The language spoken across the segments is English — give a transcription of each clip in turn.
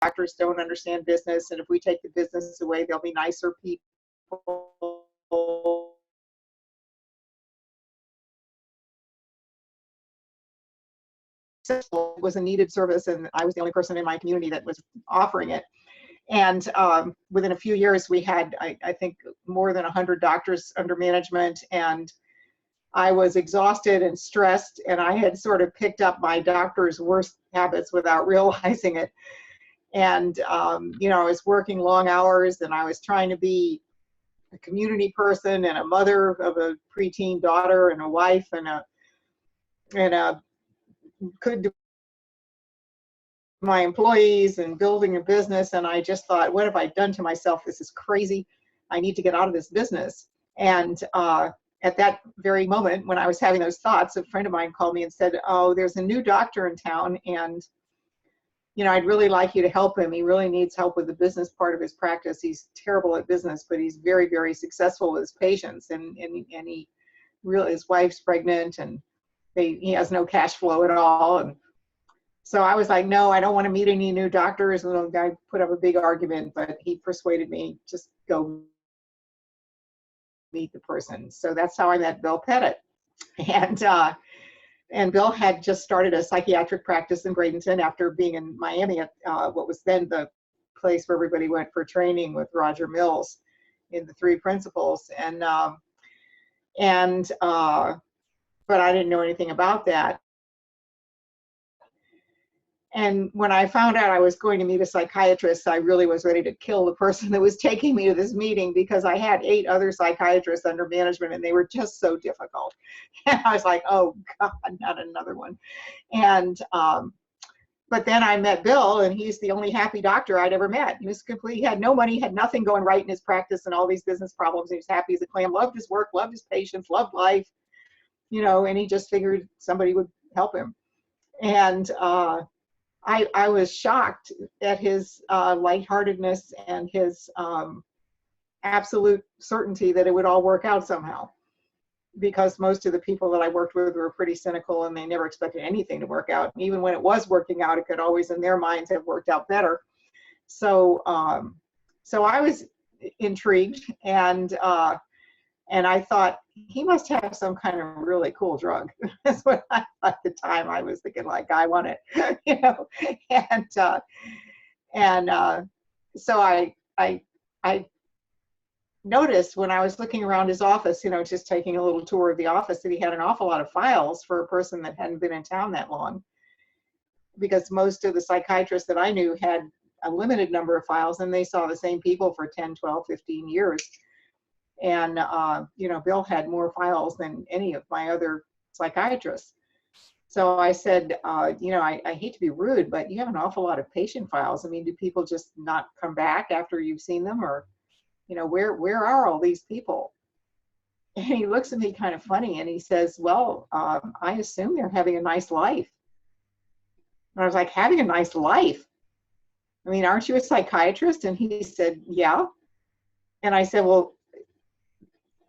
doctors don't understand business, and if we take the business away, they'll be nicer people. It was a needed service, and I was the only person in my community that was offering it. And within a few years, we had, I think, more than 100 doctors under management, and I was exhausted and stressed, and I had sort of picked up my doctor's worst habits without realizing it. And, you know, I was working long hours, and I was trying to be a community person and a mother of a preteen daughter and a wife and a could do my employees and building a business. And I just thought, what have I done to myself? This is crazy. I need to get out of this business. And at that very moment, when I was having those thoughts, a friend of mine called me and said, oh, there's a new doctor in town, and you know, I'd really like you to help him. He really needs help with the business part of his practice. He's terrible at business, but he's very, very successful with his patients. And he really, his wife's pregnant, and he has no cash flow at all. And so I was like, no, I don't want to meet any new doctors. And the guy put up a big argument, but he persuaded me, just go meet the person. So that's how I met Bill Pettit. And Bill had just started a psychiatric practice in Bradenton after being in Miami at what was then the place where everybody went for training with Roger Mills in the 3 principles. But I didn't know anything about that. And when I found out I was going to meet a psychiatrist, I really was ready to kill the person that was taking me to this meeting, because I had 8 other psychiatrists under management, and they were just so difficult. And I was like, oh God, not another one. And but then I met Bill, and he's the only happy doctor I'd ever met. He was he had no money, had nothing going right in his practice, and all these business problems. He was happy as a clam, loved his work, loved his patients, loved life, you know, and he just figured somebody would help him. And I was shocked at his lightheartedness and his absolute certainty that it would all work out somehow, because most of the people that I worked with were pretty cynical, and they never expected anything to work out. And even when it was working out, it could always, in their minds, have worked out better. So so I was intrigued, and I thought, he must have some kind of really cool drug. That's what I thought at the time. I was thinking, like, I want it, you know. So I noticed when I was looking around his office, you know, just taking a little tour of the office, that he had an awful lot of files for a person that hadn't been in town that long. Because most of the psychiatrists that I knew had a limited number of files, and they saw the same people for 10, 12, 15 years. And, you know, Bill had more files than any of my other psychiatrists. So I said, you know, I hate to be rude, but you have an awful lot of patient files. I mean, do people just not come back after you've seen them? Or, you know, where are all these people? And he looks at me kind of funny, and he says, well, I assume they're having a nice life. And I was like, having a nice life? I mean, aren't you a psychiatrist? And he said, yeah. And I said, well,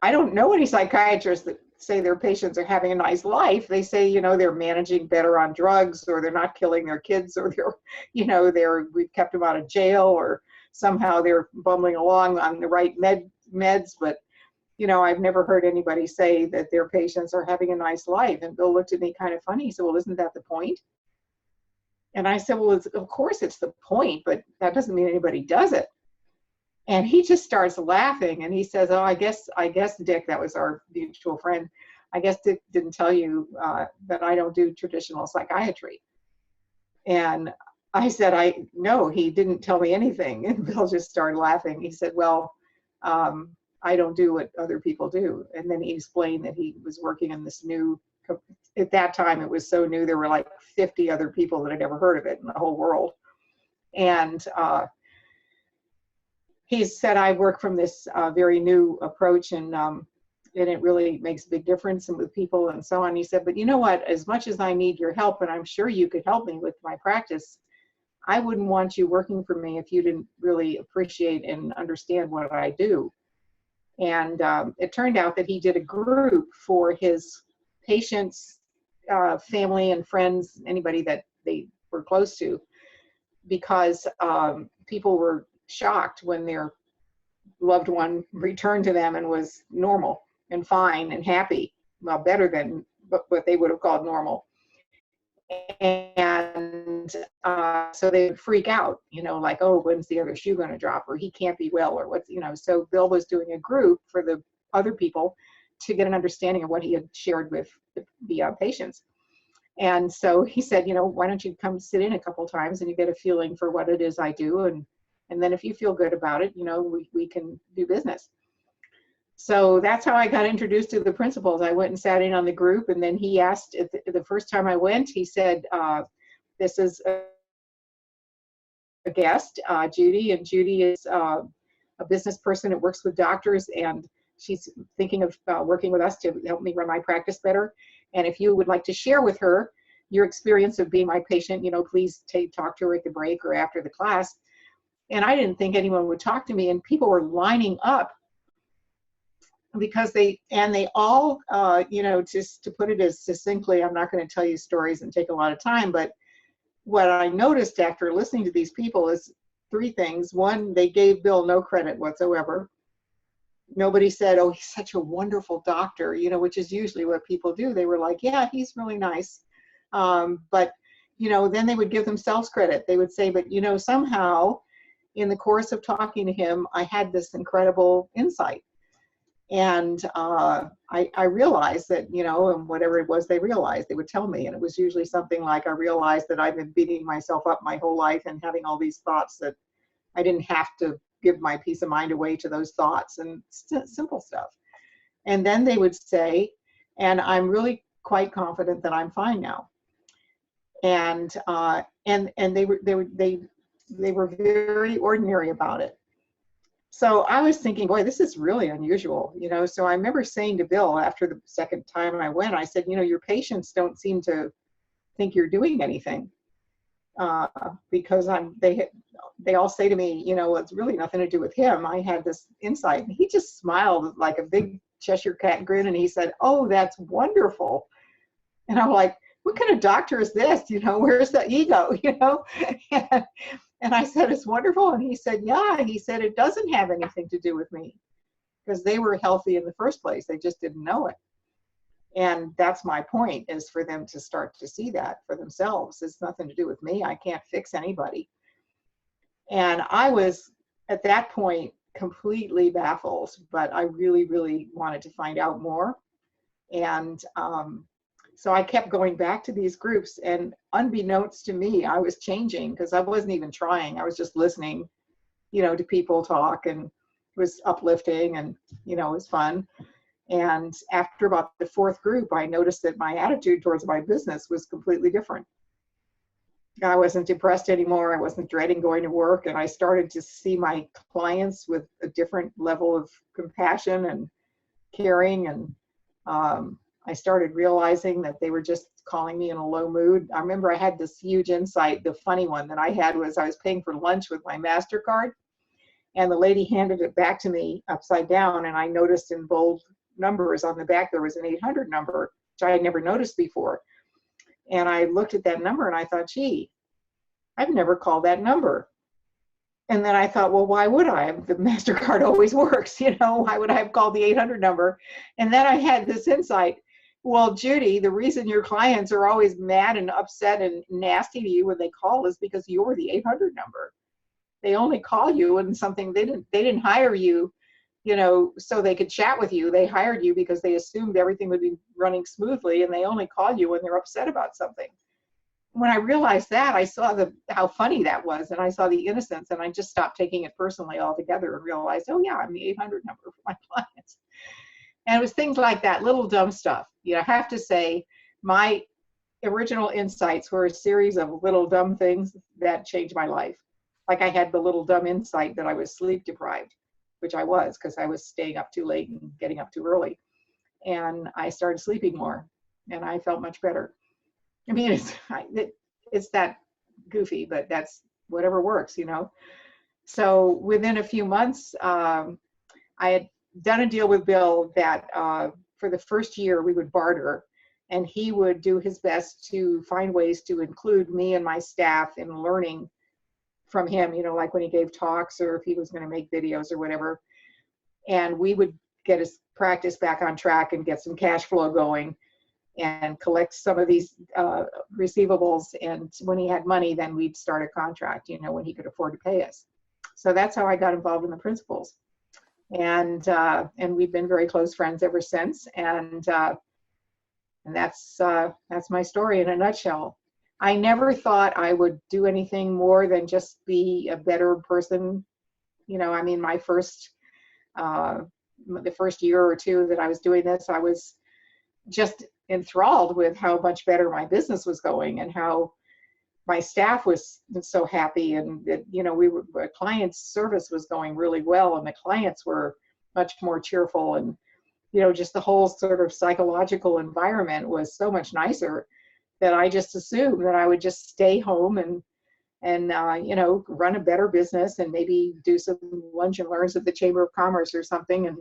I don't know any psychiatrists that say their patients are having a nice life. They say, you know, they're managing better on drugs, or they're not killing their kids, or they're, you know, we've kept them out of jail, or somehow they're bumbling along on the right meds. But, you know, I've never heard anybody say that their patients are having a nice life. And Bill looked at me kind of funny. He said, well, isn't that the point? And I said, well, of course it's the point, but that doesn't mean anybody does it. And he just starts laughing, and he says, oh, I guess Dick, that was our mutual friend, I guess Dick didn't tell you that I don't do traditional psychiatry. And I said, no, he didn't tell me anything. And Bill just started laughing. He said, well, I don't do what other people do. And then he explained that he was working in this new, at that time it was so new, there were like 50 other people that had ever heard of it in the whole world. And he said, I work from this very new approach, and it really makes a big difference with people and so on. He said, but you know what, as much as I need your help, and I'm sure you could help me with my practice, I wouldn't want you working for me if you didn't really appreciate and understand what I do. And it turned out that he did a group for his patients, family and friends, anybody that they were close to, because people were shocked when their loved one returned to them and was normal and fine and happy, well, better than what they would have called normal. And so they would freak out, like, oh, when's the other shoe going to drop, or he can't be well, or what's, so Bill was doing a group for the other people to get an understanding of what he had shared with the patients. And so he said, why don't you come sit in a couple times and you get a feeling for what it is I do, and then if you feel good about it, we can do business. So that's how I got introduced to the principals. I went and sat in on the group, and then he asked, the first time I went, he said, this is a guest, Judy, and Judy is a business person that works with doctors, and she's thinking of working with us to help me run my practice better. And if you would like to share with her your experience of being my patient, please talk to her at the break or after the class. And I didn't think anyone would talk to me, and people were lining up because they all, just to put it as succinctly, I'm not going to tell you stories and take a lot of time, but what I noticed after listening to these people is three things. One, they gave Bill no credit whatsoever. Nobody said, oh, he's such a wonderful doctor, which is usually what people do. They were like, yeah, he's really nice. But, then they would give themselves credit. They would say, but, somehow in the course of talking to him, I had this incredible insight. And I realized that, and whatever it was they realized, they would tell me. And it was usually something like, I realized that I've been beating myself up my whole life and having all these thoughts that I didn't have to give my peace of mind away to those thoughts, and simple stuff. And then they would say, and I'm really quite confident that I'm fine now. And they were very ordinary about it. So I was thinking, boy, this is really unusual, So I remember saying to Bill after the second time I went, I said, your patients don't seem to think you're doing anything, because they all say to me, it's really nothing to do with him. I had this insight. And he just smiled like a big Cheshire cat grin, and he said, oh, that's wonderful. And I'm like, what kind of doctor is this? Where's the ego? And I said, it's wonderful. And he said, yeah. He said, it doesn't have anything to do with me, because they were healthy in the first place. They just didn't know it. And that's my point, is for them to start to see that for themselves. It's nothing to do with me. I can't fix anybody. And I was, at that point, completely baffled, but I really, really wanted to find out more. And so I kept going back to these groups, and unbeknownst to me, I was changing, because I wasn't even trying. I was just listening, to people talk, and it was uplifting, and, it was fun. And after about the fourth group, I noticed that my attitude towards my business was completely different. I wasn't depressed anymore. I wasn't dreading going to work. And I started to see my clients with a different level of compassion and caring. And I started realizing that they were just calling me in a low mood. I remember I had this huge insight. The funny one that I had was I was paying for lunch with my MasterCard, and the lady handed it back to me upside down. And I noticed in bold numbers on the back there was an 800 number, which I had never noticed before. And I looked at that number and I thought, gee, I've never called that number. And then I thought, well, why would I? The MasterCard always works, why would I have called the 800 number? And then I had this insight. Well, Judy, the reason your clients are always mad and upset and nasty to you when they call is because you're the 800 number. They only call you when something, they didn't hire you, so they could chat with you. They hired you because they assumed everything would be running smoothly, and they only call you when they're upset about something. When I realized that, I saw how funny that was, and I saw the innocence, and I just stopped taking it personally altogether and realized, oh yeah, I'm the 800 number for my clients. And it was things like that, little dumb stuff. I have to say, my original insights were a series of little dumb things that changed my life. Like I had the little dumb insight that I was sleep deprived, which I was, because I was staying up too late and getting up too early. And I started sleeping more, and I felt much better. I mean, it's that goofy, but that's whatever works, So within a few months, I had done a deal with Bill that for the first year we would barter, and he would do his best to find ways to include me and my staff in learning from him, like when he gave talks or if he was going to make videos or whatever. And we would get his practice back on track and get some cash flow going and collect some of these receivables. And when he had money, then we'd start a contract, when he could afford to pay us. So that's how I got involved in the principals. And we've been very close friends ever since. And that's my story in a nutshell. I never thought I would do anything more than just be a better person. My the first year or two that I was doing this, I was just enthralled with how much better my business was going and how my staff was so happy, and that, client service was going really well, and the clients were much more cheerful, and, just the whole sort of psychological environment was so much nicer that I just assumed that I would just stay home and run a better business and maybe do some lunch and learns at the Chamber of Commerce or something, and,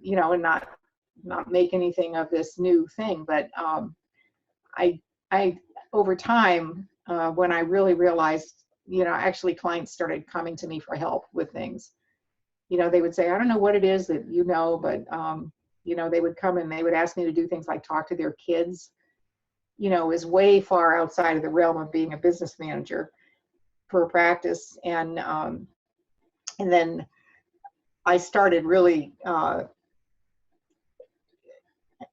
and not make anything of this new thing. But I over time, when I really realized, actually clients started coming to me for help with things. They would say, I don't know what it is that but, they would come and they would ask me to do things like talk to their kids, is way far outside of the realm of being a business manager for a practice. And then I started really,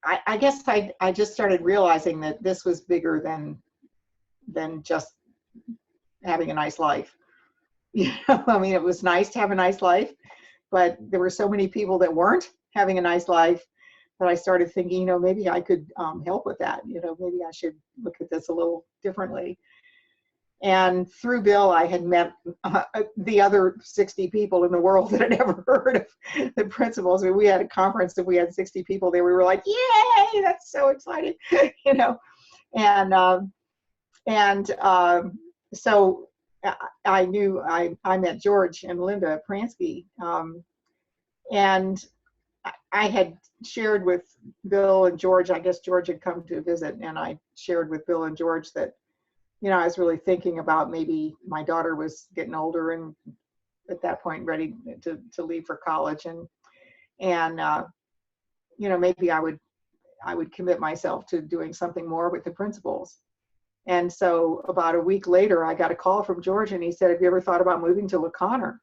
I guess I just started realizing that this was bigger than just having a nice life. It was nice to have a nice life, but there were so many people that weren't having a nice life that I started thinking, maybe I could help with that. Maybe I should look at this a little differently. And through Bill, I had met the other 60 people in the world that had ever heard of the principles. We had a conference and we had 60 people there. We were like, yay, that's so exciting, so I knew I met George and Linda Pransky, and I had shared with Bill and George, I guess George had come to visit, and I shared with Bill and George that, I was really thinking about maybe my daughter was getting older and at that point ready to leave for college, and maybe I would commit myself to doing something more with the principals. And so about a week later, I got a call from George, and he said, have you ever thought about moving to LaConner?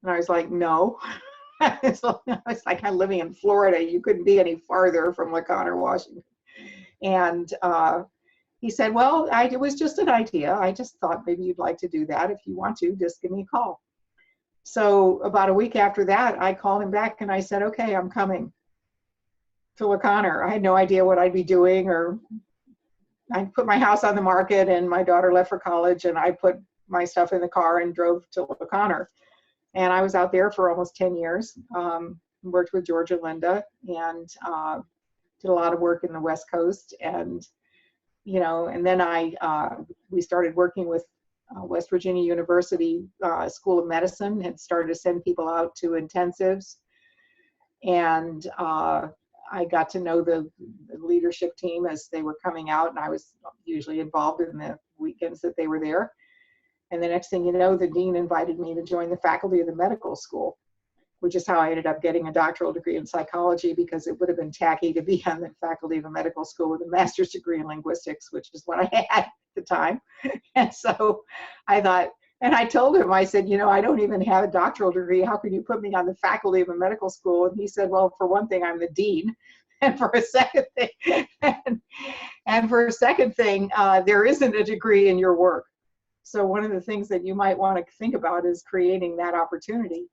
And I was like, no. It's like I'm living in Florida. You couldn't be any farther from LaConner, Washington. And he said, well, it was just an idea. I just thought maybe you'd like to do that. If you want to, just give me a call. So about a week after that, I called him back and I said, okay, I'm coming to LaConner. I had no idea what I'd be doing, or I put my house on the market and my daughter left for college, and I put my stuff in the car and drove to LaConner. And I was out there for almost 10 years, worked with George and Linda, and did a lot of work in the West Coast. And, and then we started working with West Virginia University School of Medicine, had started to send people out to intensives. And I got to know the leadership team as they were coming out, and I was usually involved in the weekends that they were there. And the next thing you know, the dean invited me to join the faculty of the medical school, which is how I ended up getting a doctoral degree in psychology, because it would have been tacky to be on the faculty of a medical school with a master's degree in linguistics, which is what I had at the time. And so I thought, and I told him, I said, I don't even have a doctoral degree. How can you put me on the faculty of a medical school? And he said, well, for one thing, I'm the dean. And for a second thing, there isn't a degree in your work. So one of the things that you might want to think about is creating that opportunity.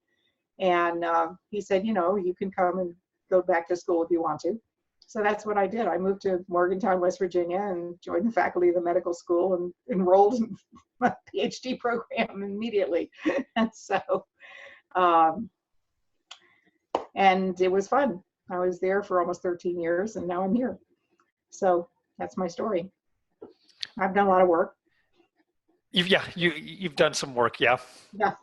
And he said, you can come and go back to school if you want to. So that's what I did. I moved to Morgantown, West Virginia, and joined the faculty of the medical school and enrolled in my PhD program immediately. And so, and it was fun. I was there for almost 13 years, and now I'm here. So that's my story. I've done a lot of work. You've done some work, yeah. Yeah.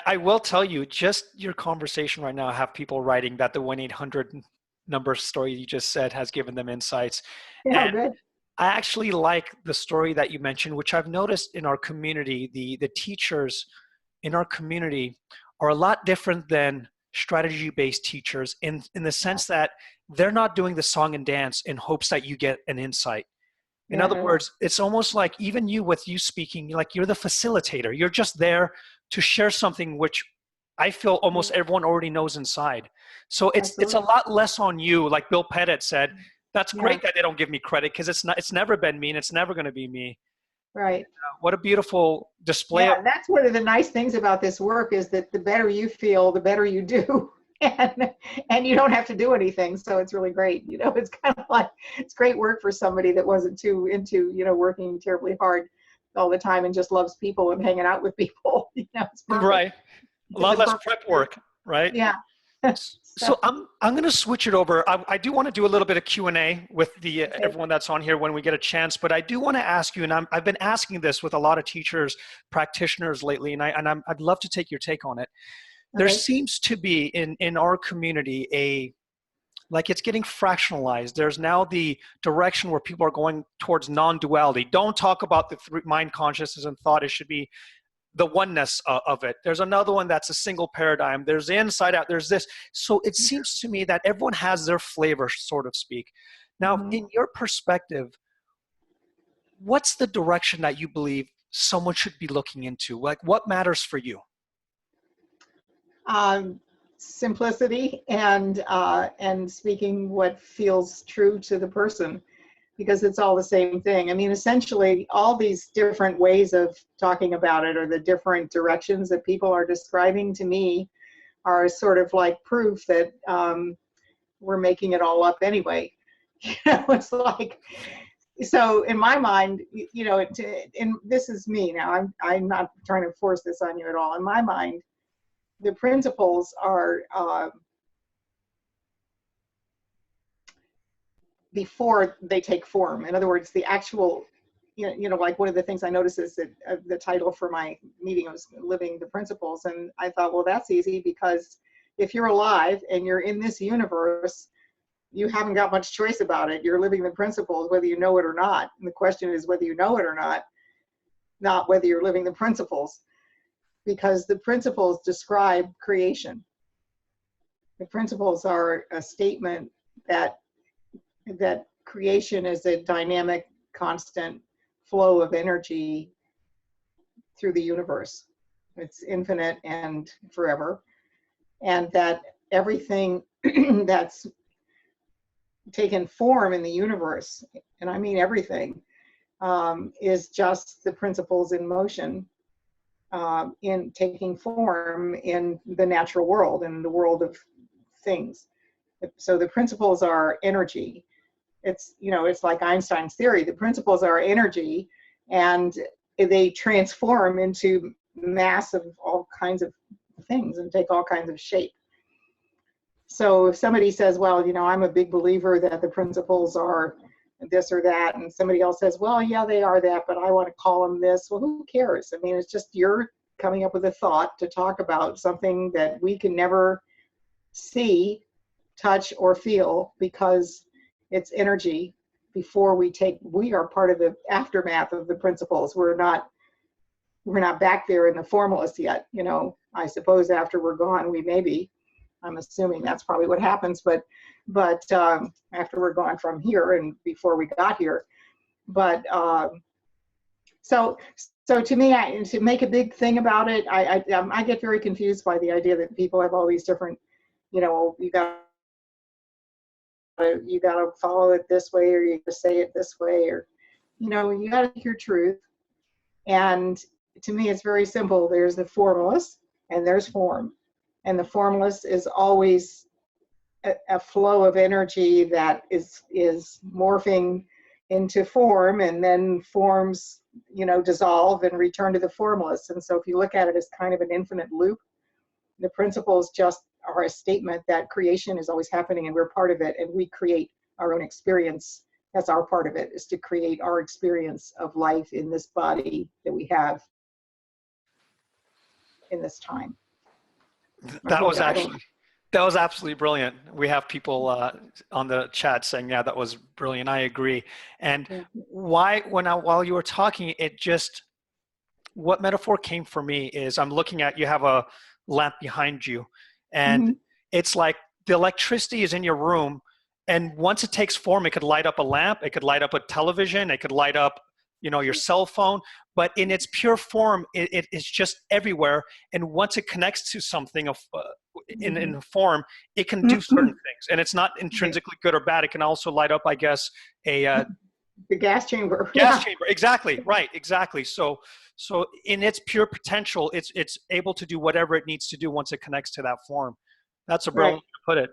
I will tell you, just your conversation right now, I have people writing that the 1-800 number story you just said has given them insights. Yeah, good. I actually like the story that you mentioned, which I've noticed in our community. The teachers in our community are a lot different than strategy-based teachers in the sense that they're not doing the song and dance in hopes that you get an insight. In other Yeah, words, it's almost like even you with you speaking, like you're the facilitator. You're just there to share something which I feel almost everyone already knows inside. So it's a absolutely. lot less on you. Like Bill Pettit said, that's Yeah, great that they don't give me credit because it's never been me and it's never going to be me. right. What a beautiful display Yeah, of. and that's one of the nice things about this work is that the better you feel, the better you do. And you don't have to do anything, so it's really great. It's kind of like it's great work for somebody that wasn't too into, working terribly hard all the time and just loves people and hanging out with people. It's perfect. Right. A It's lot a less perfect prep work. work, right? Yeah. So, So I'm going to switch it over. I do want to do a little bit of Q&A with the okay. everyone that's on here when we get a chance, but I do want to ask you, and I've been asking this with a lot of teachers, practitioners lately, and I'd love to take your take on it. There Okay. seems to be in our community like it's getting fractionalized. There's now the direction where people are going towards non-duality. Don't talk about the mind, consciousness, and thought. It should be the oneness of it. There's another one that's a single paradigm. There's the inside out. There's this. So it seems to me that everyone has their flavor, so to speak. Now, Mhm. in your perspective, what's the direction that you believe someone should be looking into? Like, what matters for you? um, Simplicity and speaking what feels true to the person, because it's all the same thing. I mean, essentially, all these different ways of talking about it, or the different directions that people are describing, to me are sort of like proof that we're making it all up anyway. It's like, so in my mind, and this is me now. I'm not trying to force this on you at all. In my mind, the principles are before they take form. In other words, the actual, like one of the things I noticed is that the title for my meeting was Living the Principles. And I thought, well, that's easy, because if you're alive and you're in this universe, you haven't got much choice about it. You're living the principles, whether you know it or not. And the question is whether you know it or not whether you're living the principles, because the principles describe creation. The principles are a statement that creation is a dynamic, constant flow of energy through the universe. It's infinite and forever. And that everything that's taken form in the universe, and I mean everything, is just the principles in motion, in taking form in the natural world and the world of things. So the principles are energy. It's like Einstein's theory. The principles are energy, and they transform into mass of all kinds of things and take all kinds of shape. So if somebody says, well, I'm a big believer that the principles are this or that, and somebody else says, well, yeah, they are that, but I want to call them this. Well, who cares? I mean, it's just you're coming up with a thought to talk about something that we can never see, touch, or feel, because it's energy. We are part of the aftermath of the principles. We're not back there in the formalists yet. I suppose after we're gone, we may be. I'm assuming that's probably what happens, but after we're gone from here and before we got here. But so to me, to make a big thing about it, I get very confused by the idea that people have all these different, you got to follow it this way, or you got to say it this way, or you got to take your truth. And to me, it's very simple. There's the formalist and there's form, and the formalist is always a flow of energy that is morphing into form, and then forms dissolve and return to the formalist. And so if you look at it as kind of an infinite loop, the principles just are a statement that creation is always happening and we're part of it, and we create our own experience. That's our part of it, is to create our experience of life in this body that we have in this time. That was I don't actually That was absolutely brilliant. We have people on the chat saying, yeah, that was brilliant. I agree. And Yeah. while you were talking, what metaphor came for me is I'm looking at, you have a lamp behind you, and Mhm. it's like the electricity is in your room. And once it takes form, it could light up a lamp, it could light up a television, it could light up, your cell phone, but in its pure form, it's just everywhere. And once it connects to something in form, it can do certain things. And it's not Right. intrinsically good or bad. It can also light up, I guess, a The gas chamber. gas Yeah. chamber. Exactly. Right. Exactly. So in its pure potential, it's able to do whatever it needs to do once it connects to that form. That's a Right. brilliant way to put it.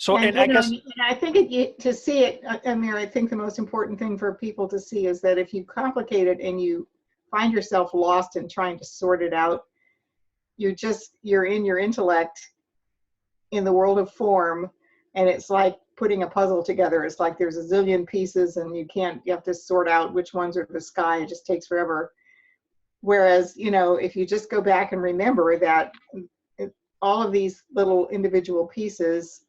And And I guess, and I think to see it, Amir, I think the most important thing for people to see is that if you complicate it and you find yourself lost in trying to sort it out, you're in your intellect in the world of form, and it's like putting a puzzle together. It's like there's a zillion pieces and you have to sort out which ones are the sky. It just takes forever. Whereas, if you just go back and remember that all of these little individual pieces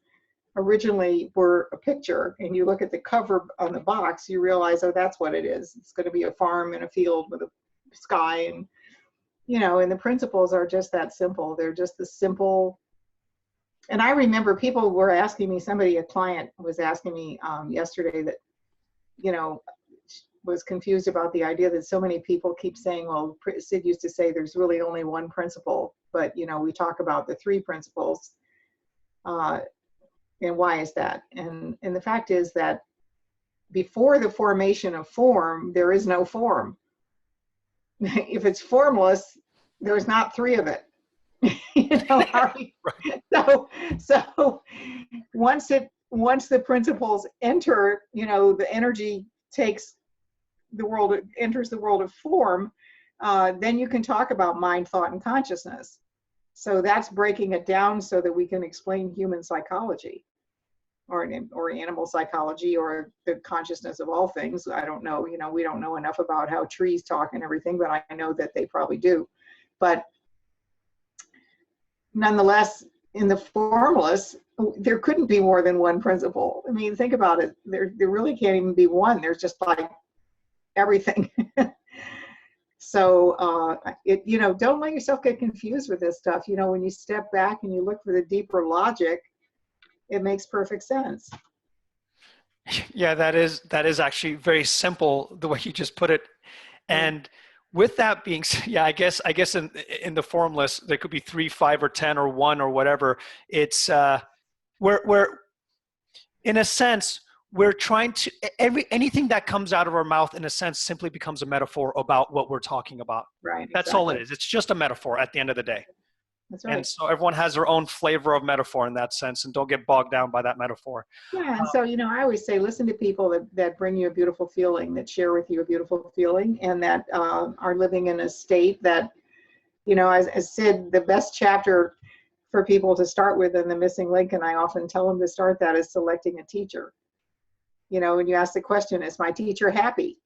originally were a picture, and you look at the cover on the box, you realize, oh, that's what it is. It's going to be a farm and a field with a sky, and the principles are just that simple. They're just the simple. And I remember people were asking me, a client was asking me yesterday that, was confused about the idea that so many people keep saying, well, Sid used to say there's really only one principle, but, we talk about the three principles. And why is that? And the fact is that before the formation of form, there is no form. If it's formless, there's not three of it. So once the principles enter, the energy enters the world of form, then you can talk about mind, thought, and consciousness. So that's breaking it down so that we can explain human psychology or animal psychology or the consciousness of all things. I don't know, we don't know enough about how trees talk and everything, but I know that they probably do. But nonetheless, in the formless, there couldn't be more than one principle. I mean, think about it. There really can't even be one. There's just like everything. So, don't let yourself get confused with this stuff. When you step back and you look for the deeper logic, it makes perfect sense. yeah, that is actually very simple the way you just put it. And with that being said, yeah, I guess in the formless, there could be 3, 5, or 10, or 1, or whatever. It's we're in a sense, we're trying to, anything that comes out of our mouth, in a sense, simply becomes a metaphor about what we're talking about. Right. That's exactly. all it is. It's just a metaphor at the end of the day. That's right. And so everyone has their own flavor of metaphor in that sense, and don't get bogged down by that metaphor. Yeah, and so, I always say, listen to people that bring you a beautiful feeling, that share with you a beautiful feeling, and that are living in a state that, as Sid, the best chapter for people to start with in The Missing Link, and I often tell them to start that, is selecting a teacher. When you ask the question, is my teacher happy?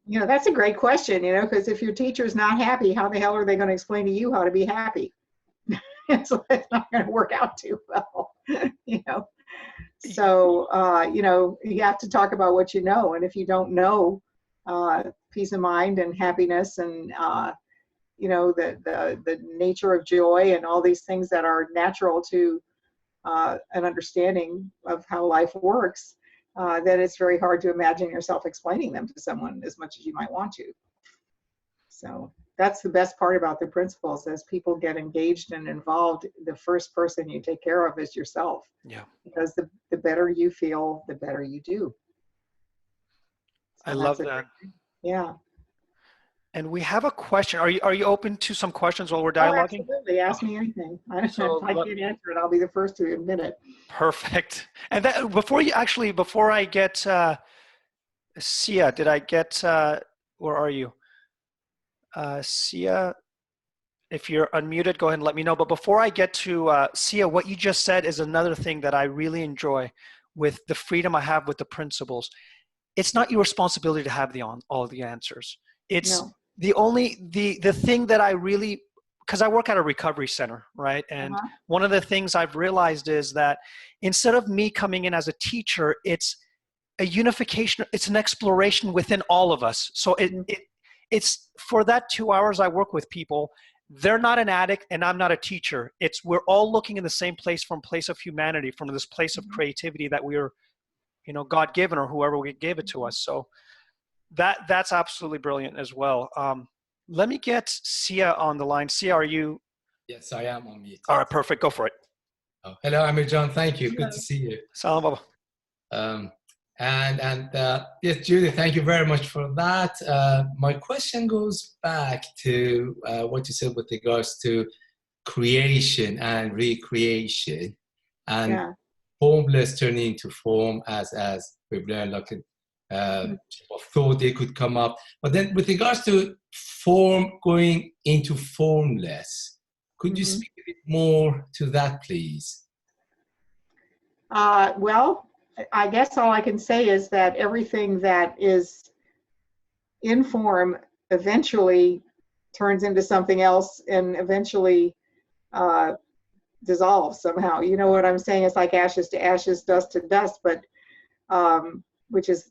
Yeah. That's a great question, because if your teacher's not happy, how the hell are they going to explain to you how to be happy? So it's not going to work out too well, So, you have to talk about what you know. And if you don't know peace of mind and happiness and, the nature of joy and all these things that are natural to an understanding of how life works, then it's very hard to imagine yourself explaining them to someone as much as you might want to. So that's the best part about the principles. As people get engaged and involved, the first person you take care of is yourself. Yeah. Because the better you feel, the better you do. So I love that. Yeah. And we have a question. Are you open to some questions while we're dialoguing? Oh, absolutely. Ask me anything. If I can't answer it, I'll be the first to admit it. Perfect. And that before I get Sia, did I get where are you? Sia, if you're unmuted, go ahead and let me know. But before I get to Sia, what you just said is another thing that I really enjoy with the freedom I have with the principles. It's not your responsibility to have all the answers. It's the thing that I really because I work at a recovery center, right? And Uh-huh. one of the things I've realized is that instead of me coming in as a teacher, it's a unification, it's an exploration within all of us. So it's for that 2 hours I work with people, they're not an addict and I'm not a teacher. It's we're all looking in the same place, from place of humanity, from this place of creativity that we are, God given, or whoever gave it to us. So that's absolutely brilliant as well. Let me get Sia on the line. Sia, are you? Yes, I am unmuted. All right, perfect. Go for it. Oh, hello, Amir John. Thank you. Hello. Good to see you. Salam Baba. Yes, Judith, thank you very much for that. My question goes back to what you said with regards to creation and recreation, and formless turning into form, as we've learned, like people thought they could come up. But then with regards to form going into formless, could you speak a bit more to that, please? Well, I guess all I can say is that everything that is in form eventually turns into something else and eventually dissolves somehow. You know what I'm saying? It's like ashes to ashes, dust to dust, but which is,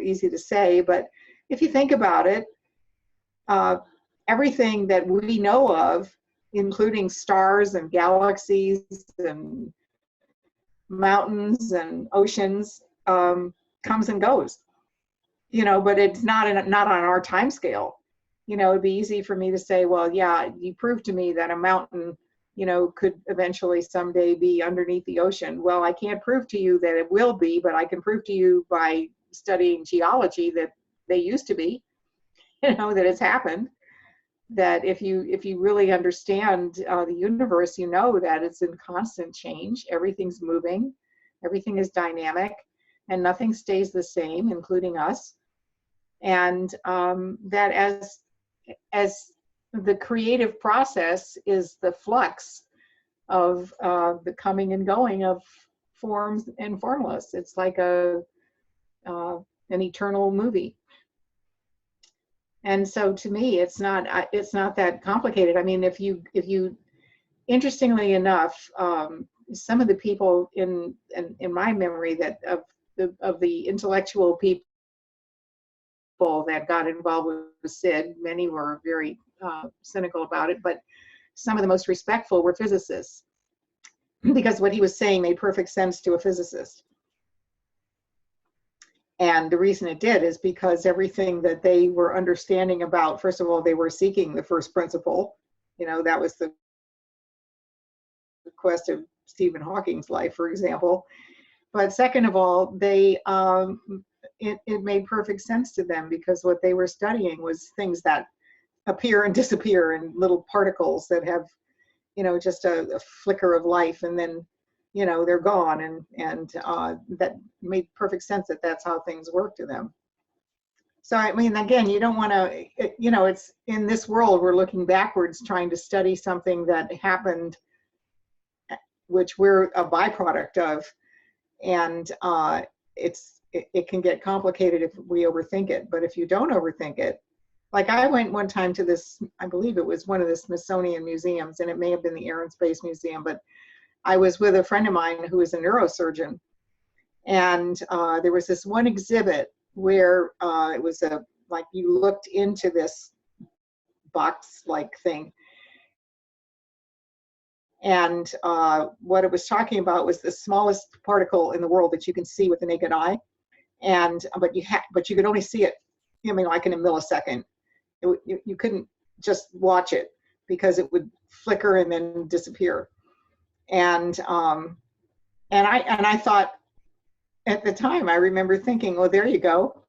easy to say. But if you think about it, everything that we know of, including stars and galaxies and mountains and oceans, comes and goes, but it's not on our time scale. It'd be easy for me to say, well, yeah, you proved to me that a mountain, could eventually someday be underneath the ocean. Well, I can't prove to you that it will be, but I can prove to you by studying geology that they used to be, that it's happened. That if you really understand the universe, that it's in constant change. Everything's moving, everything is dynamic, and nothing stays the same, including us. And that as the creative process is the flux of the coming and going of forms and formless. It's like an eternal movie. And so to me, it's not that complicated. I mean, if you interestingly enough, some of the people in my memory that of the intellectual people that got involved with Sid, many were very cynical about it, but some of the most respectful were physicists, because what he was saying made perfect sense to a physicist. And the reason it did is because everything that they were understanding about, first of all, they were seeking the first principle. That was the quest of Stephen Hawking's life, for example. But second of all, it made perfect sense to them, because what they were studying was things that appear and disappear in little particles that have, just a flicker of life, and then they're gone, and that made perfect sense that that's how things work to them. So I mean, again, you don't want to, it's in this world we're looking backwards, trying to study something that happened, which we're a byproduct of, and it can get complicated if we overthink it. But if you don't overthink it, like I went one time to this, I believe it was one of the Smithsonian museums, and it may have been the Air and Space Museum, but I was with a friend of mine who is a neurosurgeon, and there was this one exhibit where it was like you looked into this box-like thing, and what it was talking about was the smallest particle in the world that you can see with the naked eye, and but you could only see it, like in a millisecond. You couldn't just watch it because it would flicker and then disappear. And I thought at the time, I remember thinking, well, there you go.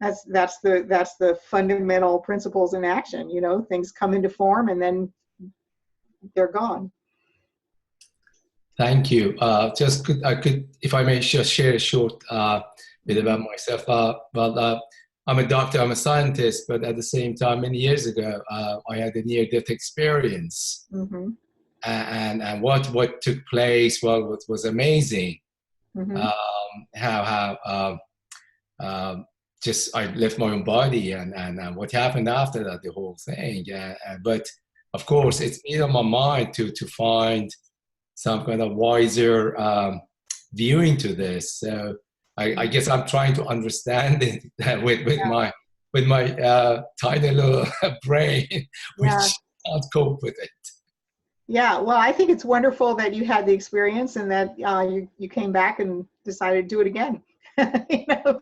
that's the fundamental principles in action. Things come into form and then they're gone. Thank you. If I may just share a short bit about myself. I'm a doctor, I'm a scientist, but at the same time, many years ago, I had a near-death experience. Mm-hmm. And what took place, well, what was amazing. Mm-hmm. How just I left my own body, and what happened after that, the whole thing. But of course, it's in my mind to find some kind of wiser viewing to this. So I guess I'm trying to understand it with my tiny little brain, which Yeah. can't cope with it. Yeah, well, I think it's wonderful that you had the experience and that you came back and decided to do it again. You know,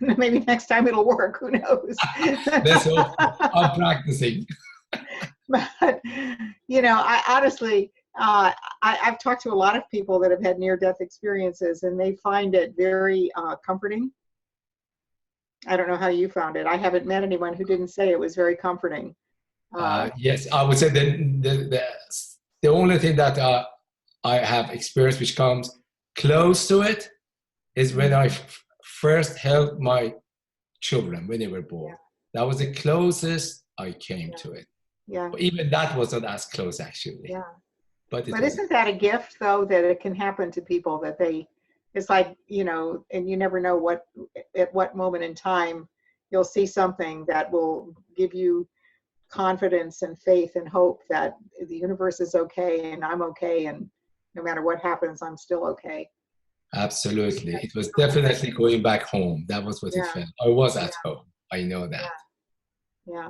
maybe next time it'll work. Who knows? Let's hope. I'm practicing. But you know, I honestly, I've talked to a lot of people that have had near-death experiences, and they find it very comforting. I don't know how you found it. I haven't met anyone who didn't say it was very comforting. Yes, I would say the only thing that I have experienced which comes close to it is when I first held my children when they were born. That was the closest I came to it. Yeah. But even that wasn't as close, actually. Yeah. But isn't that a gift, though, that it can happen to people, that it's like, you know, and you never know at what moment in time you'll see something that will give you confidence and faith and hope that the universe is okay and I'm okay, and no matter what happens, I'm still okay. Absolutely. It was definitely going back home. That was what it felt. I was at home. I know that. Yeah.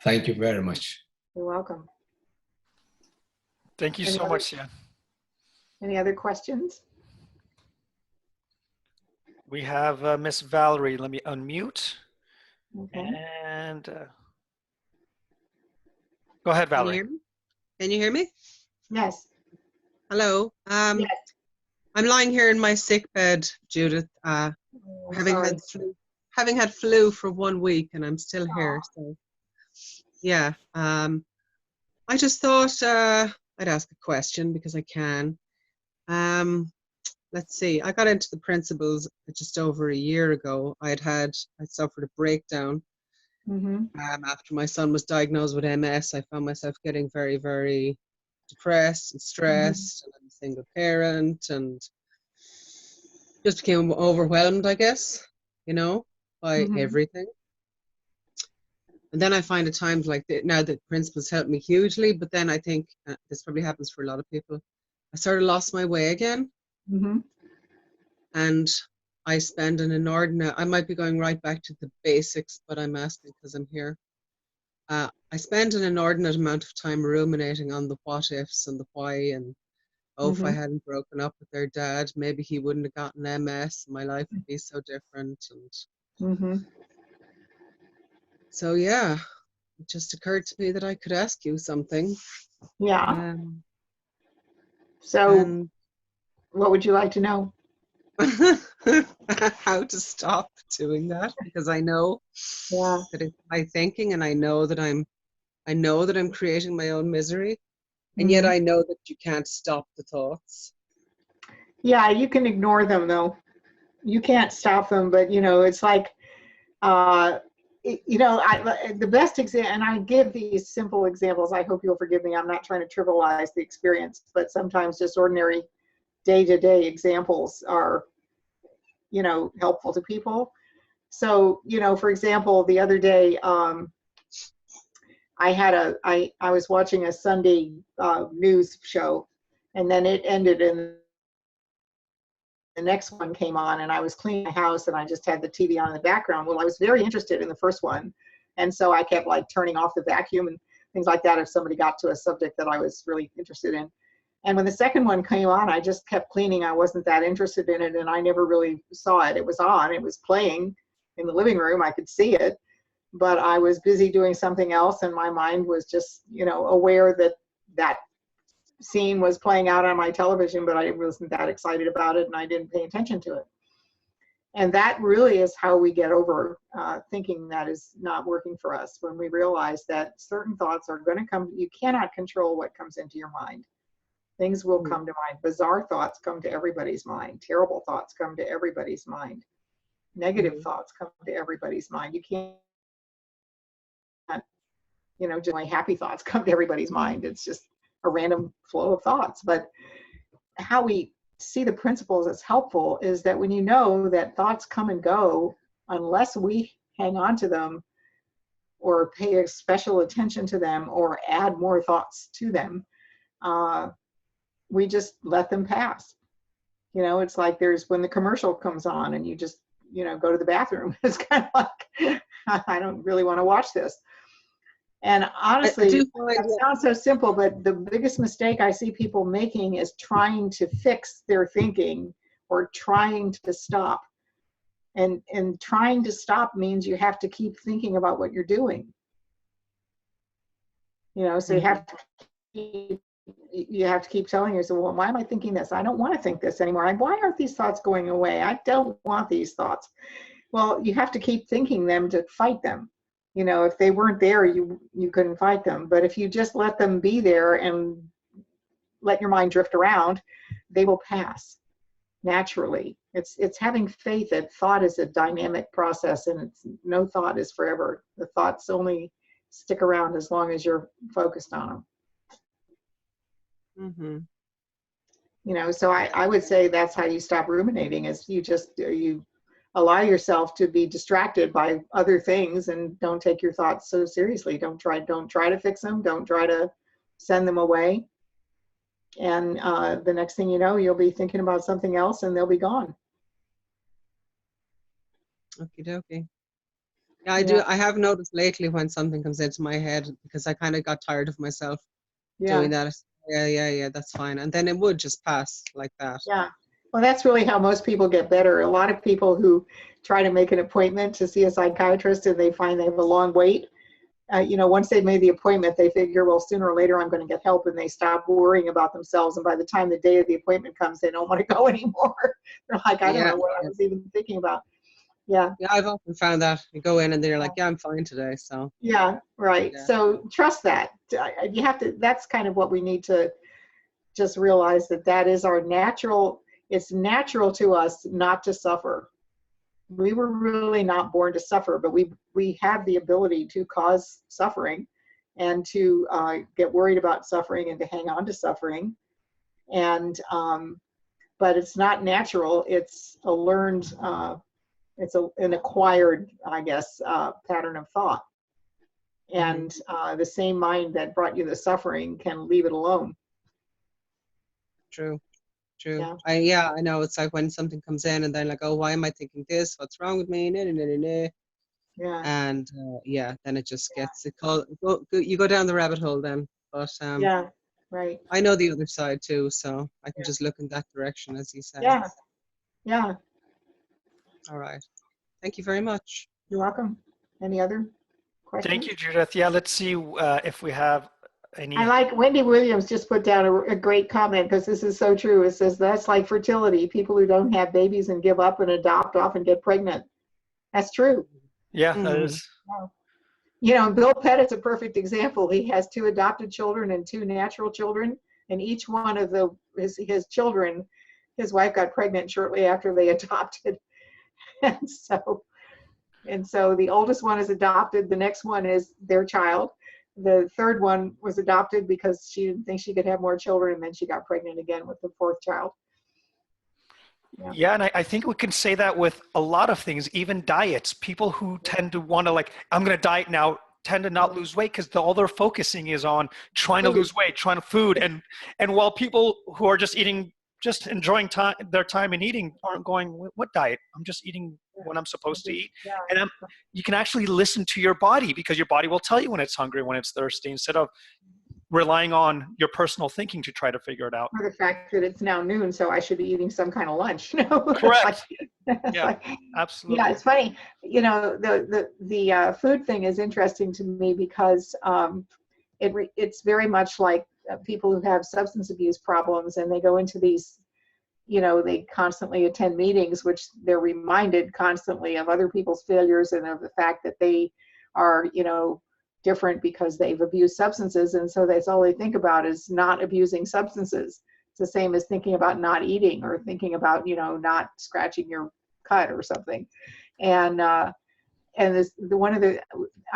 Thank you very much. You're welcome. Thank you so much, Jan. Any other questions? We have Miss Valerie. Let me unmute. Okay. And go ahead, Valerie. Can you hear me? Yes. Hello. Yes. I'm lying here in my sick bed, Judith, having had flu for 1 week, and I'm still here. So, yeah. I just thought I'd ask a question because I can. Let's see. I got into the principles just over a year ago. I suffered a breakdown. After my son was diagnosed with MS, I found myself getting very, very depressed and stressed, and I'm a single parent, and just became overwhelmed, I guess, you know, by everything. And then I find at times like now that principles help me hugely, but then I think this probably happens for a lot of people. I sort of lost my way again. And I spend an inordinate, I might be going right back to the basics, but I'm asking because I'm here. I spend an inordinate amount of time ruminating on the what ifs and the why, and if I hadn't broken up with their dad, maybe he wouldn't have gotten MS. My life would be so different. And so, yeah, it just occurred to me that I could ask you something. Yeah. So what would you like to know? How to stop doing that, because I know that it's my thinking, and I know that I'm creating my own misery, and yet I know that you can't stop the thoughts. Yeah, you can ignore them, though. You can't stop them, but you know, it's like you know, the best example, and I give these simple examples. I hope you'll forgive me. I'm not trying to trivialize the experience, but sometimes just ordinary day-to-day examples are, you know, helpful to people. So, you know, for example, the other day, I was watching a Sunday news show, and then it ended and the next one came on, and I was cleaning my house and I just had the TV on in the background. Well, I was very interested in the first one, and so I kept like turning off the vacuum and things like that if somebody got to a subject that I was really interested in. And when the second one came on, I just kept cleaning. I wasn't that interested in it, and I never really saw it. It was on, it was playing in the living room. I could see it, but I was busy doing something else, and my mind was just, you know, aware that that scene was playing out on my television, but I wasn't that excited about it, and I didn't pay attention to it. And that really is how we get over thinking that is not working for us, when we realize that certain thoughts are going to come. You cannot control what comes into your mind. Things will come to mind. Bizarre thoughts come to everybody's mind. Terrible thoughts come to everybody's mind. Negative thoughts come to everybody's mind. You can't, you know, just like happy thoughts come to everybody's mind. It's just a random flow of thoughts. But how we see the principles as helpful is that when you know that thoughts come and go, unless we hang on to them, or pay a special attention to them or add more thoughts to them. We just let them pass. You know, it's like when the commercial comes on and you just, you know, go to the bathroom. It's kind of like, I don't really want to watch this. And honestly, it sounds so simple, but the biggest mistake I see people making is trying to fix their thinking or trying to stop. And trying to stop means you have to keep thinking about what you're doing. You know, so you have to keep telling yourself, well, why am I thinking this? I don't want to think this anymore. Why aren't these thoughts going away? I don't want these thoughts. Well, you have to keep thinking them to fight them. You know, if they weren't there, you couldn't fight them. But if you just let them be there and let your mind drift around, they will pass naturally. It's having faith that thought is a dynamic process, and no thought is forever. The thoughts only stick around as long as you're focused on them. Mm-hmm. You know, so I would say that's how you stop ruminating, is you allow yourself to be distracted by other things and don't take your thoughts so seriously. Don't try to fix them. Don't try to send them away. And the next thing you know, you'll be thinking about something else and they'll be gone. Okie dokie. Yeah, I have noticed lately when something comes into my head, because I kind of got tired of myself doing that. Yeah, that's fine. And then it would just pass like that. Yeah. Well, that's really how most people get better. A lot of people who try to make an appointment to see a psychiatrist and they find they have a long wait, you know, once they've made the appointment, they figure, well, sooner or later I'm going to get help, and they stop worrying about themselves. And by the time the day of the appointment comes, they don't want to go anymore. They're like, I don't know what I was even thinking about. Yeah. Yeah, I've often found that. You go in and they're like, yeah, I'm fine today. So. Yeah, right. Yeah. So trust that. You have to, that's kind of what we need to just realize, that is our natural, it's natural to us not to suffer. We were really not born to suffer, but we have the ability to cause suffering and to get worried about suffering and to hang on to suffering. And, but it's not natural. It's a learned, it's an acquired, I guess, pattern of thought. And the same mind that brought you the suffering can leave it alone. True. Yeah. I know. It's like when something comes in and then like, oh, why am I thinking this? What's wrong with me? Yeah. And then it just gets you go down the rabbit hole then. But yeah, right. I know the other side too, so I can just look in that direction, as you said. Yeah. All right. Thank you very much. You're welcome. Any other questions? Thank you, Judith. Yeah, let's see if we have any. I like Wendy Williams just put down a great comment, because this is so true. It says, that's like fertility. People who don't have babies and give up and adopt often get pregnant. That's true. Yeah, that is. You know, Bill Pettit's a perfect example. He has 2 adopted children and 2 natural children, and each one of his children, his wife got pregnant shortly after they adopted. And so the oldest one is adopted. The next one is their child. The third one was adopted because she didn't think she could have more children, and then she got pregnant again with the 4th child. Yeah, and I think we can say that with a lot of things, even diets. People who tend to want to, like, I'm going to diet now, tend to not lose weight because all they're focusing is on trying to lose weight, trying to food. And while people who are just eating, just enjoying their time and eating aren't going, what diet? I'm just eating what I'm supposed to eat. Yeah. And you can actually listen to your body, because your body will tell you when it's hungry, when it's thirsty, instead of relying on your personal thinking to try to figure it out. Or the fact that it's now noon, so I should be eating some kind of lunch. You know? Correct. Absolutely. Yeah, it's funny. You know, the food thing is interesting to me, because it's very much like people who have substance abuse problems, and they go into these, you know, they constantly attend meetings, which they're reminded constantly of other people's failures and of the fact that they are, you know, different because they've abused substances, and so that's all they think about is not abusing substances. It's the same as thinking about not eating, or thinking about, you know, not scratching your cut or something. And I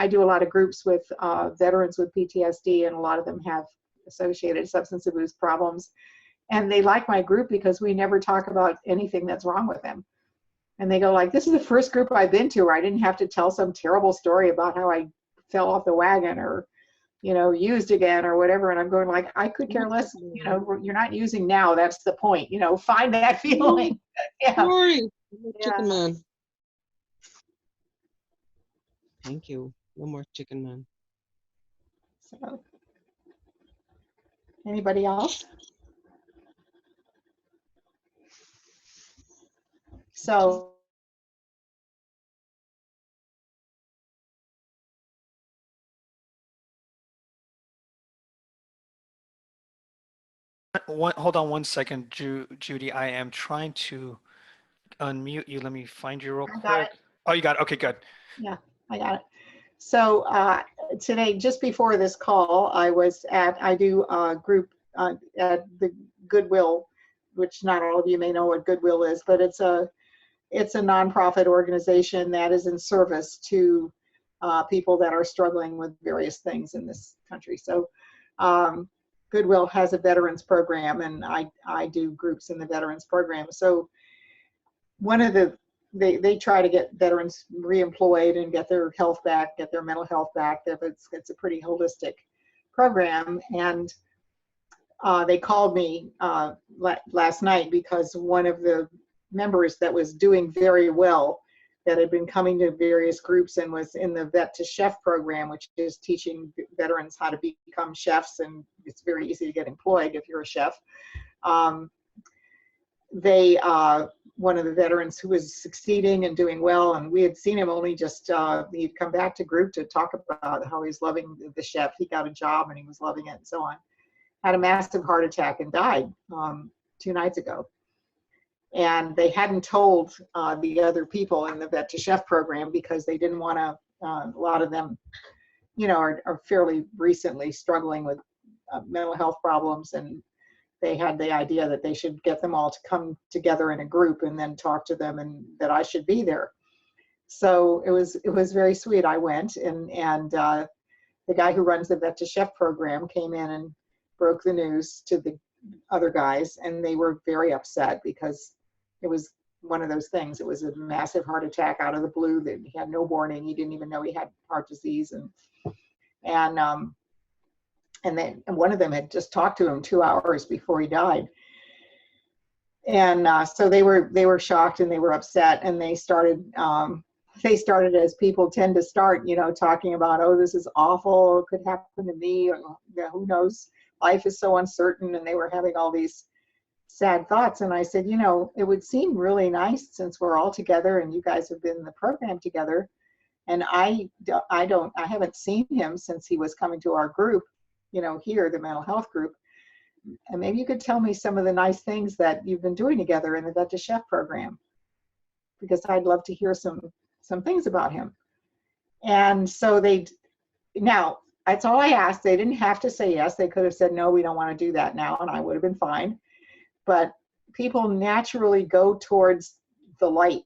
do a lot of groups with veterans with PTSD, and a lot of them have associated substance abuse problems, and they like my group because we never talk about anything that's wrong with them. And they go like, this is the first group I've been to where I didn't have to tell some terrible story about how I fell off the wagon or, used again or whatever. And I'm going like, I could care less, you're not using now. That's the point, find that feeling. Yeah. Sorry. Yeah. Chicken man. Thank you. No more chicken man. So, anybody else? So, hold on 1 second, Judy. I am trying to unmute you. Let me find you real quick. Oh, you got it. Okay, good. Yeah, I got it. So today, just before this call, I do a group at the Goodwill, which not all of you may know what Goodwill is, but it's a nonprofit organization that is in service to people that are struggling with various things in this country. So Goodwill has a veterans program, and I do groups in the veterans program. So one of they try to get veterans reemployed and get their health back, get their mental health back. It's a pretty holistic program. And they called me last night because one of the members that was doing very well, that had been coming to various groups and was in the Vet to Chef program, which is teaching veterans how to become chefs, and it's very easy to get employed if you're a chef. One of the veterans who was succeeding and doing well, and we had seen him only just, he'd come back to group to talk about how he's loving the chef. He got a job and he was loving it and so on. Had a massive heart attack and died 2 nights ago. And they hadn't told the other people in the Vet to Chef program because they didn't want to, a lot of them, are fairly recently struggling with mental health problems, and they had the idea that they should get them all to come together in a group and then talk to them, and that I should be there. So it was very sweet. I went, and the guy who runs the Vet to Chef program came in and broke the news to the other guys, and they were very upset because it was one of those things. It was a massive heart attack out of the blue that he had no warning. He didn't even know he had heart disease, and then one of them had just talked to him 2 hours before he died. And so they were shocked and they were upset, and they started as people tend to start, talking about, oh, this is awful, it could happen to me, or who knows, life is so uncertain, and they were having all these sad thoughts. And I said, it would seem really nice, since we're all together and you guys have been in the program together, and I haven't seen him since he was coming to our group, here, the mental health group. And maybe you could tell me some of the nice things that you've been doing together in the Vet to Chef program, because I'd love to hear some things about him. And so now that's all I asked. They didn't have to say yes. They could have said, no, we don't want to do that now, and I would have been fine. But people naturally go towards the light.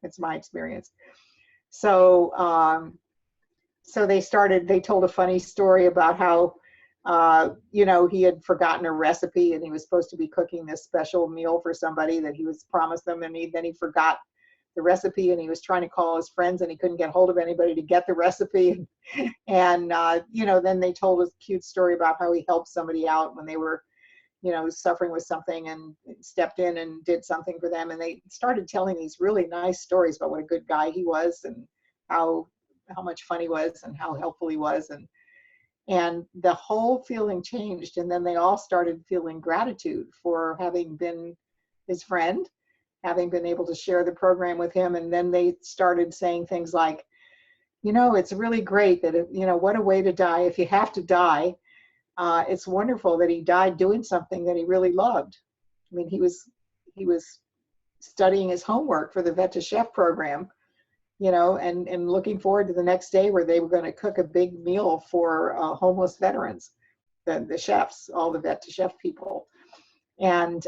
It's my experience. So they told a funny story about how, he had forgotten a recipe, and he was supposed to be cooking this special meal for somebody that he was promised them, and then he forgot the recipe, and he was trying to call his friends, and he couldn't get hold of anybody to get the recipe. And, then they told a cute story about how he helped somebody out when they were, suffering with something, and stepped in and did something for them. And they started telling these really nice stories about what a good guy he was, and how much fun he was, and how helpful he was. And the whole feeling changed. And then they all started feeling gratitude for having been his friend, having been able to share the program with him. And then they started saying things like, it's really great that, what a way to die. If you have to die, it's wonderful that he died doing something that he really loved. I mean, he was studying his homework for the Vet to Chef program, and looking forward to the next day where they were going to cook a big meal for homeless veterans, the chefs, all the Vet to Chef people. And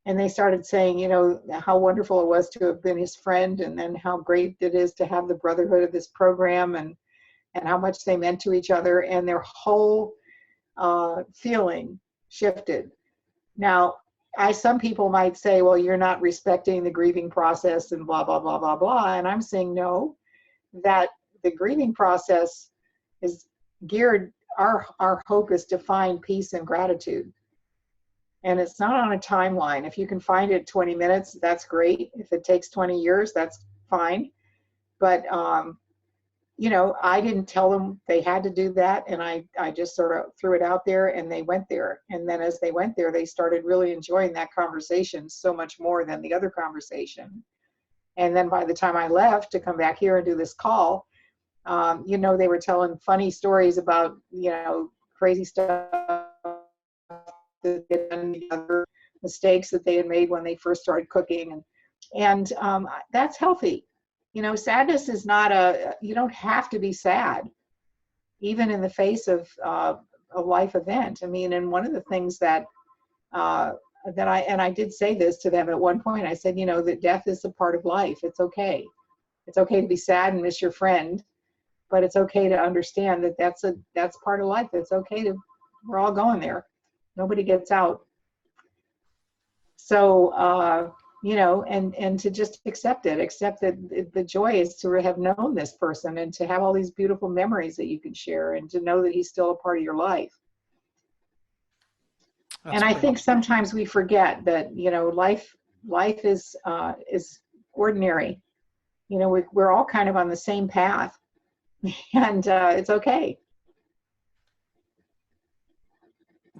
they started saying, how wonderful it was to have been his friend, and then how great it is to have the brotherhood of this program, and how much they meant to each other, and their whole feeling shifted. Now, some people might say, well, you're not respecting the grieving process and blah, blah, blah, blah, blah. And I'm saying, no, that the grieving process is geared, our hope is to find peace and gratitude. And it's not on a timeline. If you can find it 20 minutes, that's great. If it takes 20 years, that's fine. But, you know, I didn't tell them they had to do that. And I just sort of threw it out there, and they went there. And then as they went there, they started really enjoying that conversation so much more than the other conversation. And then by the time I left to come back here and do this call, you know, they were telling funny stories about, you know, crazy stuff, and other mistakes that they had made when they first started cooking, and that's healthy. You know, sadness is not you don't have to be sad, even in the face of a life event. I mean, and one of the things that I did say this to them at one point. I said, you know, that death is a part of life. It's okay. It's okay to be sad and miss your friend, but it's okay to understand that that's part of life. It's okay to, we're all going there. Nobody gets out. So, you know, and to just accept that the joy is to have known this person and to have all these beautiful memories that you can share, and to know that he's still a part of your life. That's and I think sometimes we forget that, you know, life is ordinary. You know, we're all kind of on the same path, and it's okay.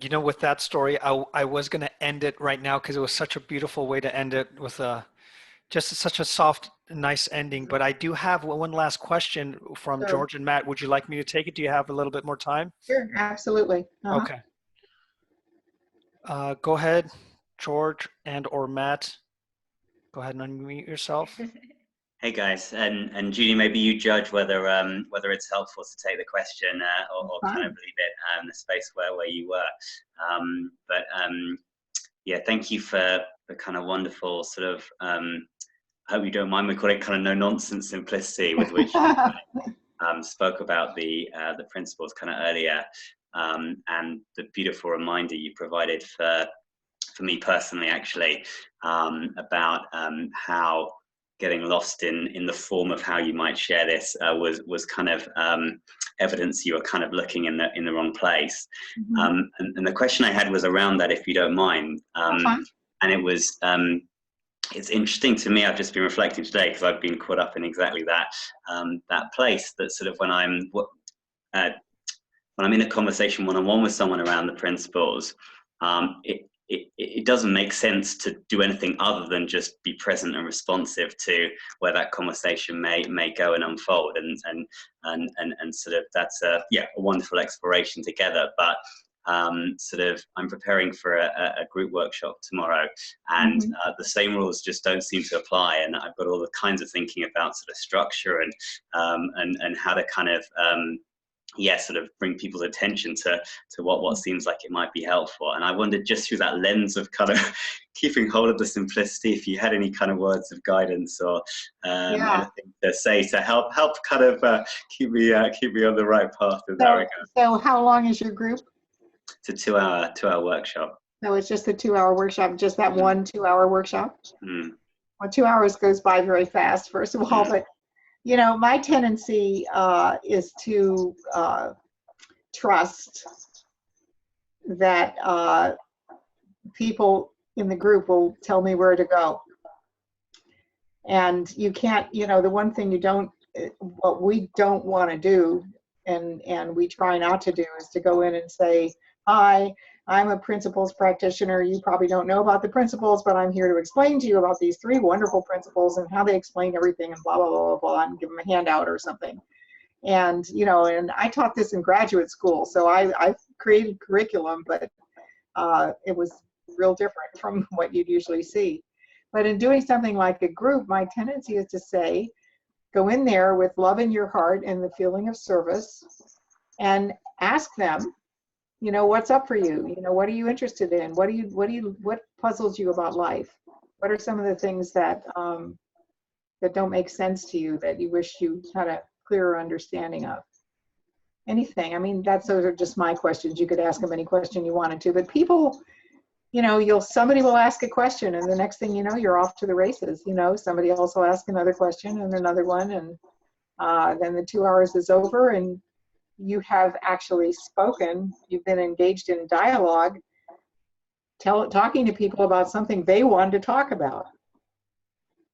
You know, with that story, I was going to end it right now because it was such a beautiful way to end it with just such a soft, nice ending. But I do have one last question from Sure. George and Matt. Would you like me to take it? Do you have a little bit more time? Sure, absolutely. Uh-huh. Okay. Go ahead, George and or Matt. Go ahead and unmute yourself. Hey guys, and Judy, maybe you judge whether it's helpful to take the question or kind of leave it in the space where you were. Yeah, thank you for the kind of wonderful sort of. I hope you don't mind me calling it kind of no nonsense simplicity with which you spoke about the principles kind of earlier, and the beautiful reminder you provided for me personally, actually, about how getting lost in the form of how you might share this was kind of evidence you were kind of looking in the wrong place. Mm-hmm. And the question I had was around that, if you don't mind. And it was, it's interesting to me, I've just been reflecting today because I've been caught up in exactly that place, that sort of when I'm in a conversation one-on-one with someone around the principles, it doesn't make sense to do anything other than just be present and responsive to where that conversation may go and unfold, and sort of that's a wonderful exploration together. But sort of I'm preparing for a group workshop tomorrow, and mm-hmm. The same rules just don't seem to apply, and I've got all the kinds of thinking about sort of structure and how to kind of sort of bring people's attention to what seems like it might be helpful. And I wondered, just through that lens of kind of keeping hold of the simplicity, if you had any kind of words of guidance or anything to say to help kind of keep me on the right path in that regard. So how long is your group? It's a 2-hour workshop. No, it's just a 2-hour workshop, just that 1 2-hour workshop? Mm. Well, 2 hours goes by very fast, first of all, but you know, my tendency is to trust that people in the group will tell me where to go. And you can't, you know, the one thing what we don't want to do, and we try not to do, is to go in and say, hi, I'm a principles practitioner. You probably don't know about the principles, but I'm here to explain to you about these 3 wonderful principles and how they explain everything, and blah, blah, blah, blah, blah, and give them a handout or something. And, you know, and I taught this in graduate school, so I created curriculum, but it was real different from what you'd usually see. But in doing something like a group, my tendency is to say, go in there with love in your heart and the feeling of service, and ask them, you know, what's up for you? You know, what are you interested in? What puzzles you about life? What are some of the things that that don't make sense to you, that you wish you had a clearer understanding of? Anything. I mean, those are just my questions. You could ask them any question you wanted to, but people, you know, somebody will ask a question, and the next thing you know, you're off to the races. You know, somebody else will ask another question and another one, and then the 2 hours is over and you have actually spoken. You've been engaged in dialogue, talking to people about something they wanted to talk about,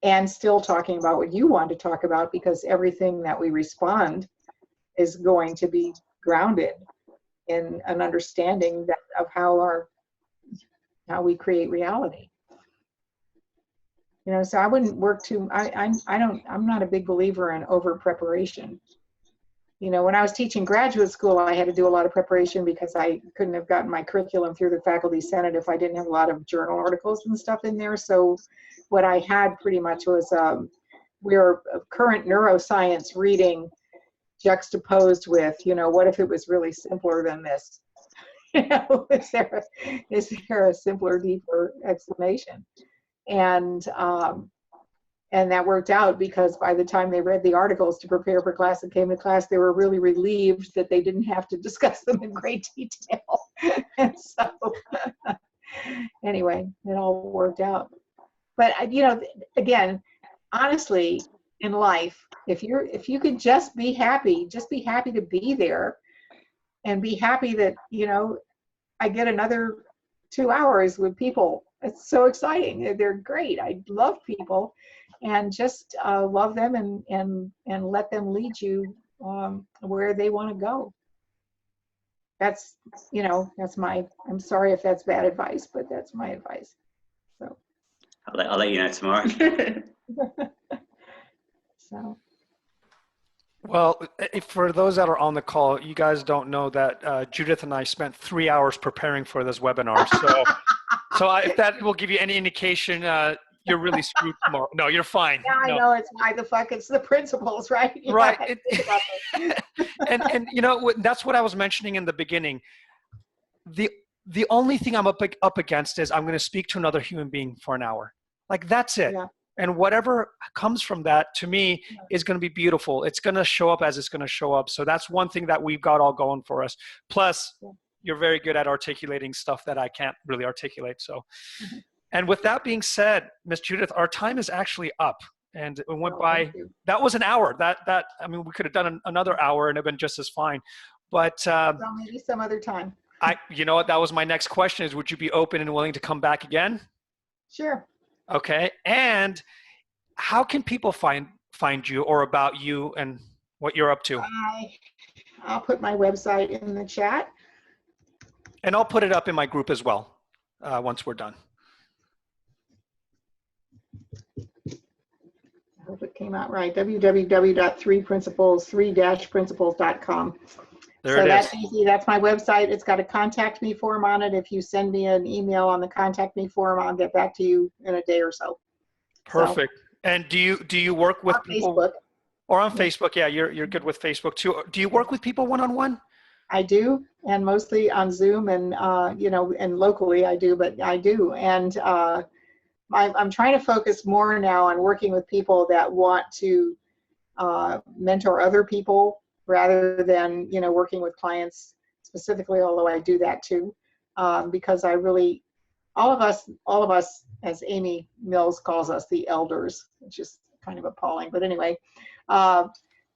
and still talking about what you want to talk about, because everything that we respond is going to be grounded in an understanding of how we create reality. So I wouldn't work I'm not a big believer in over preparation. When I was teaching graduate school, I had to do a lot of preparation because I couldn't have gotten my curriculum through the faculty senate if I didn't have a lot of journal articles and stuff in there. So what I had pretty much was we're current neuroscience reading juxtaposed with, what if it was really simpler than this? Is there a simpler, deeper explanation? And that worked out, because by the time they read the articles to prepare for class and came to class, they were really relieved that they didn't have to discuss them in great detail. And so anyway, it all worked out. But again, honestly, in life, if you could just be happy to be there, and be happy that, I get another 2 hours with people. It's so exciting. They're great. I love people, and just love them and let them lead you where they want to go. That's I'm sorry if that's bad advice, but that's my advice. So I'll let you know tomorrow. So. Well, for those that are on the call, you guys don't know that Judith and I spent 3 hours preparing for this webinar. If that will give you any indication, you're really screwed tomorrow. No, you're fine. Yeah, I know. It's why the fuck it's the principles, right? Right. And that's what I was mentioning in the beginning. The only thing I'm up against is I'm going to speak to another human being for an hour. Like, that's it. Yeah. And whatever comes from that, to me, is going to be beautiful. It's going to show up as it's going to show up. So that's one thing that we've got all going for us. Plus, you're very good at articulating stuff that I can't really articulate. So, and with that being said, Miss Judith, our time is actually up, and it went by. That was an hour. We could have done another hour and it'd been just as fine. But well, maybe some other time. That was my next question: is would you be open and willing to come back again? Sure. Okay. And how can people find you, or about you and what you're up to? I'll put my website in the chat. And I'll put it up in my group as well once we're done. I hope it came out right. www.3principles.com. There it is. That's easy. That's my website. It's got a contact me form on it. If you send me an email on the contact me form, I'll get back to you in a day or so. Perfect. And do you work with people? Facebook. Or on Facebook? Yeah, you're good with Facebook too. Do you work with people one-on-one? I do, and mostly on Zoom, and and locally I do, but I do. And I'm trying to focus more now on working with people that want to mentor other people, rather than working with clients specifically, although I do that too, because I really, all of us, as Amy Mills calls us, the elders, which is kind of appalling, but anyway,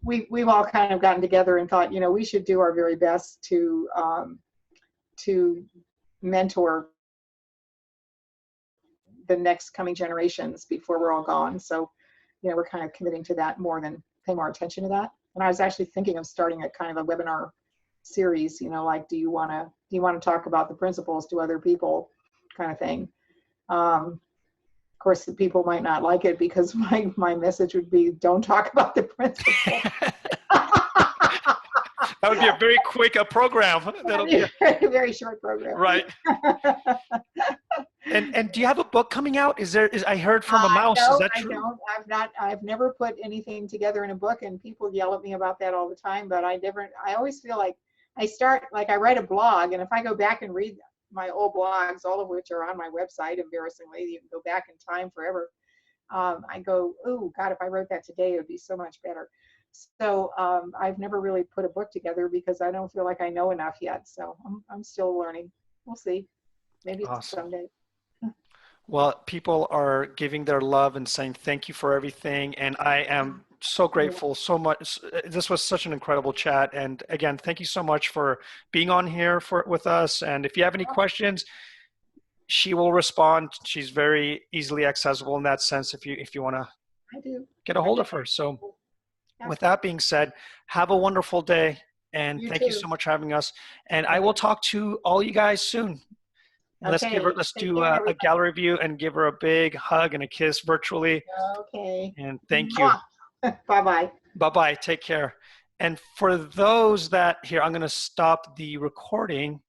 we've all kind of gotten together and thought, we should do our very best to mentor the next coming generations before we're all gone. So, we're kind of committing to that more than pay more attention to that. And I was actually thinking of starting a kind of a webinar series, like, do you want to talk about the principles to other people, kind of thing. Of course, the people might not like it, because my message would be, don't talk about the principles. That would be a very quick program. That'll be a very short program. Right. And do you have a book coming out? I heard from a mouse. No, is that true? I don't. I've never put anything together in a book, and people yell at me about that all the time, but I always feel like I write a blog, and if I go back and read my old blogs, all of which are on my website, embarrassingly, you can go back in time forever. I go, oh God, if I wrote that today, it would be so much better. So I've never really put a book together because I don't feel like I know enough yet. So I'm still learning. We'll see. Maybe Awesome. Someday. Well, people are giving their love and saying thank you for everything. And I am so grateful so much. This was such an incredible chat. And again, thank you so much for being on here with us. And if you have any questions, she will respond. She's very easily accessible in that sense if you want to get a hold of her. So with that being said, have a wonderful day. And thank you so much for having us. And I will talk to all you guys soon. And let's do a gallery view and give her a big hug and a kiss virtually. Okay. And thank you. Bye-bye. Bye-bye. Take care. And for those that here, I'm going to stop the recording.